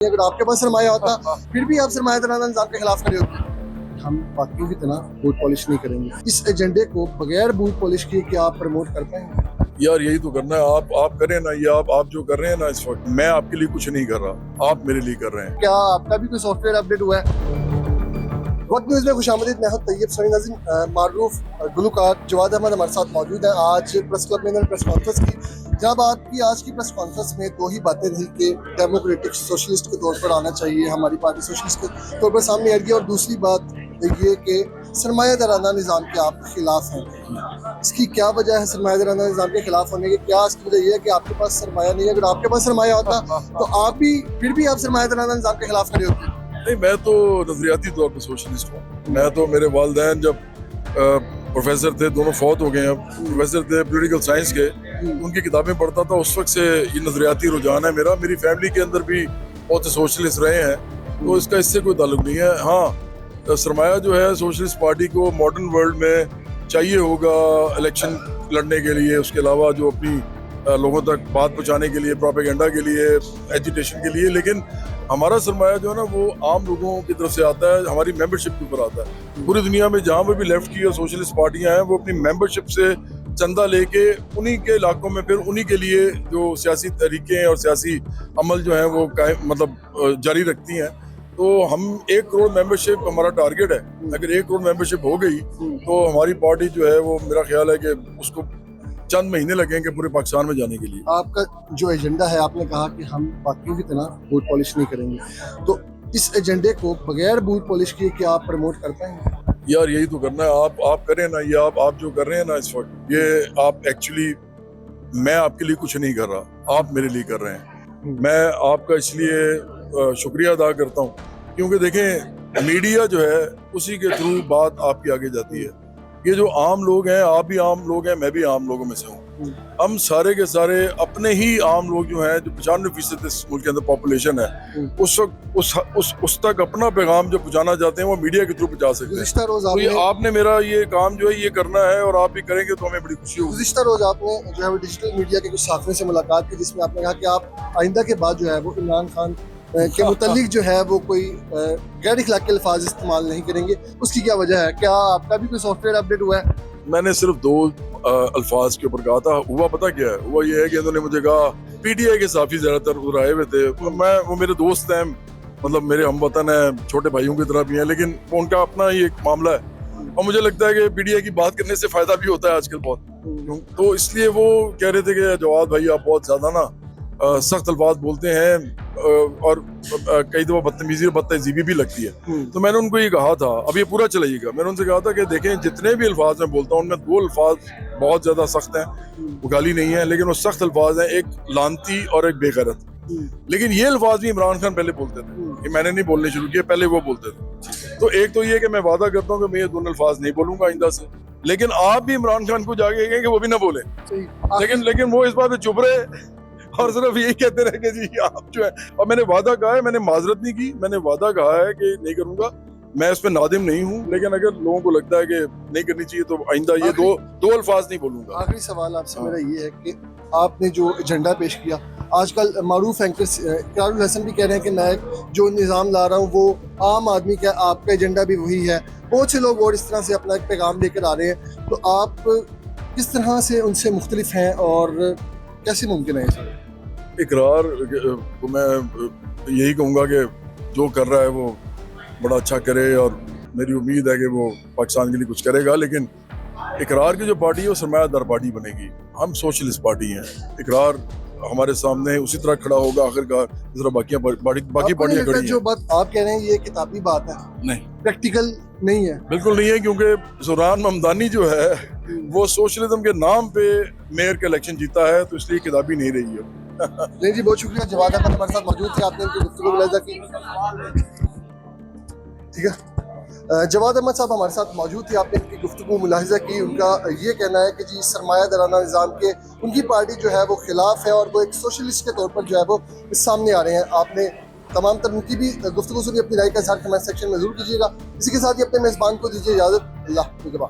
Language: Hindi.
अगर आपके पास सरमाया होता फिर भी आप सरमायादाराना निज़ाम के खिलाफ खड़े होते। हम बाकियों की तरह बूथ पॉलिश नहीं करेंगे। इस एजेंडे को बगैर बूथ पॉलिश किए क्या आप प्रमोट कर पाएंगे? यार यही तो करना है। आप करें ना, ये आप जो कर रहे हैं ना इस वक्त, मैं आपके लिए कुछ नहीं कर रहा, आप मेरे लिए कर रहे हैं। क्या आपका भी कोई सॉफ्टवेयर अपडेट हुआ है? वक्त न्यूज़ में खुशामदीद। मैं हूं तैयब सनी नाज़रीन। मारूफ गुलकार जवाद अहमद हमारे साथ मौजूद है। आज प्रेस क्लब में प्रेस कॉन्फ्रेंस की जब आपकी आज की प्रेस कॉन्फ्रेंस में दो ही बातें रही कि डेमोक्रेटिक सोशलिस्ट के तौर पर आना चाहिए, हमारी पार्टी सोशलिस्ट के तौर पर सामने आएगी, और दूसरी बात ये कि सरमायादाराना निज़ाम के आप खिलाफ हैं। इसकी क्या वजह है सरमायादाराना निज़ाम के खिलाफ होने की? क्या इसकी वजह ये है कि आपके पास सरमाया नहीं है? अगर आपके पास सरमाया होता तो आप भी फिर भी आप सरमायादाराना निज़ाम के खिलाफ खड़े होते। नहीं, मैं तो नजरियाती तौर पर सोशलिस्ट हूँ। मैं तो, मेरे वालिदैन जब प्रोफेसर थे, दोनों फौत हो गए हैं, प्रोफेसर थे पॉलिटिकल साइंस के, उनकी किताबें पढ़ता था, उस वक्त से ये नजरियाती रुझान है मेरा। मेरी फैमिली के अंदर भी बहुत से सोशलिस्ट रहे हैं, तो इसका इससे कोई ताल्लुक नहीं है। हाँ, सरमाया जो है सोशलिस्ट पार्टी को मॉडर्न वर्ल्ड में चाहिए होगा इलेक्शन लड़ने के लिए, उसके अलावा जो अपनी लोगों तक बात पहुंचाने के लिए, प्रोपेगेंडा के लिए, एजिटेशन के लिए। लेकिन हमारा सरमाया जो है ना वो आम लोगों की तरफ से आता है, हमारी मेंबरशिप के ऊपर आता है। पूरी दुनिया में जहाँ पर भी लेफ्ट की और सोशलिस्ट पार्टियां हैं, वो अपनी मेंबरशिप से चंदा लेके उन्हीं के इलाकों में फिर उन्हीं के लिए जो सियासी तरीके और सियासी अमल जो है वो मतलब जारी रखती हैं। तो हम 1 करोड़ मेंबरशिप हमारा टारगेट है। अगर 1 करोड़ मेंबरशिप हो गई तो हमारी पार्टी जो है वो, मेरा ख्याल है कि उसको चंद महीने लगेंगे पूरे पाकिस्तान में जाने के लिए। आपका जो एजेंडा है, आपने कहा कि हम बाकियों की तरह बूथ पॉलिश नहीं करेंगे, तो इस एजेंडे को बगैर बूथ पॉलिश किए क्या आप प्रमोट कर पाएंगे? यार यही तो करना है। आप करें ना, ये आप जो कर रहे हैं ना इस वक्त, ये आप एक्चुअली, मैं आपके लिए कुछ नहीं कर रहा, आप मेरे लिए कर रहे हैं। मैं आपका इसलिए शुक्रिया अदा करता हूँ क्योंकि देखें, मीडिया जो है उसी के थ्रू बात आपकी आगे जाती है। ये जो आम लोग हैं, आप भी आम लोग हैं, मैं भी आम लोगों में से हूँ। हम सारे के सारे अपने ही आम लोग जो हैं, जो 95% इस मुल्क के अंदर पॉपुलेशन है, उस वक्त उस तक अपना पैगाम जो पहुंचाना चाहते हैं वो मीडिया के थ्रू पहुंचा सकते हैं। गुज़िश्ता रोज तो आपने मेरा ये काम जो है ये करना है, और आप भी करेंगे तो हमें बड़ी खुशी होगी। गुज़िश्ता रोज आपने जो है वो डिजिटल मीडिया के कुछ साथियों से मुलाकात की, जिसमें आपने कहा कि आप आइंदा के बाद जो है वो इमरान खान के मुतालिक जो है वो कोई गैर इखलाकी अल्फाज इस्तेमाल नहीं करेंगे। उसकी क्या वजह है? क्या आपका भी कोई सॉफ्टवेयर अपडेट हुआ है? मैंने सिर्फ 2 अल्फाज के ऊपर कहा था। हुआ पता क्या है? हुआ ये है कि इन्होंने मुझे कहा, पीटीआई के साफी ज्यादातर उधर आए हुए थे, वो मेरे दोस्त हैं, मतलब मेरे हमवतन हैं, छोटे भाइयों की तरह भी हैं, लेकिन उनका अपना ही एक मामला है, और मुझे लगता है कि पीटीआई की बात करने से फायदा भी होता है आजकल बहुत। तो इसलिए वो कह रहे थे कि जवाद भाई आप बहुत ज्यादा ना सख्त अल्फाज बोलते हैं और कई दफा बदतमीजी और बदतहजीबी भी लगती है। तो मैंने उनको ये कहा था, अब ये पूरा चलाइएगा, मैंने उनसे कहा था कि देखें, जितने भी अल्फाज मैं बोलता हूँ उनमें 2 अल्फाज बहुत ज्यादा सख्त हैं, वो गाली नहीं है, लेकिन वो सख्त अल्फाज हैं, एक लानती और एक बेगैरत। लेकिन ये अल्फाज भी इमरान खान पहले बोलते थे, कि मैंने नहीं बोलने शुरू किए, पहले वो बोलते थे। तो एक तो ये कि मैं वादा करता हूँ कि मैं ये 2 अल्फाज नहीं बोलूंगा आइंदा से, लेकिन आप भी इमरान खान को जाके कहें कि वो भी ना बोले। लेकिन वो इस बात पे चुप रहे और सिर्फ यही कहते रहे कि जी आप जो है, और मैंने वादा कहा है, मैंने माजरत नहीं की, मैंने वादा कहा है कि नहीं करूंगा। मैं इसमें नादिम नहीं हूँ, लेकिन अगर लोगों को लगता है कि नहीं करनी चाहिए तो आइंदा ये दो अल्फाज नहीं बोलूंगा। आखिरी सवाल आपसे मेरा ये है कि आपने जो एजेंडा पेश किया, आजकल मारूफ एंकर इकरारुल हसन भी कह रहे हैं कि मैं जो निज़ाम ला रहा हूँ वो आम आदमी का, आपका एजेंडा भी वही है। बहुत से लोग और इस तरह से अपना एक पैगाम लेकर आ रहे हैं, तो आप किस तरह से उनसे मुख्तलिफ हैं और कैसे मुमकिन है इसे? इकरार को मैं यही कहूँगा कि जो कर रहा है वो बड़ा अच्छा करे, और मेरी उम्मीद है कि वो पाकिस्तान के लिए कुछ करेगा। लेकिन इकरार की जो पार्टी है वो सरमायादार पार्टी बनेगी। हम सोशलिस्ट पार्टी हैं, इकरार हमारे सामने उसी तरह खड़ा होगा आखिरकार जिस तरह बाकी पार्टियां खड़ी हैं। जो बात आप कह रहे हैं ये किताबी बात है, नहीं, प्रैक्टिकल नहीं है। बिल्कुल नहीं है, क्योंकि सुरान ममदानी जो है वो सोशलिज्म के नाम पे मेयर का इलेक्शन जीता है, तो इसलिए किताबी नहीं रही है। नहीं जी, बहुत शुक्रिया। जवाद अहमद हमारे साथ मौजूद थे, आपने इनकी गुफ्तगू मुलाहिजा की। ठीक है, जवाद अहमद साहब हमारे साथ मौजूद थे, आपने इनकी गुफ्तगू मुलाहिजा की। उनका ये कहना है कि जी सरमायादाराना निज़ाम के उनकी पार्टी जो है वो खिलाफ है, और वो एक सोशलिस्ट के तौर पर जो है वो सामने आ रहे हैं। आपने तमाम तर उनकी भी गुफ्तगू सुनी, अपनी राय का इज़हार कमेंट सेक्शन में जरूर कीजिएगा। इसी के साथ ही अपने मेज़बान को दीजिए इजाज़त। अल्लाह के बाद।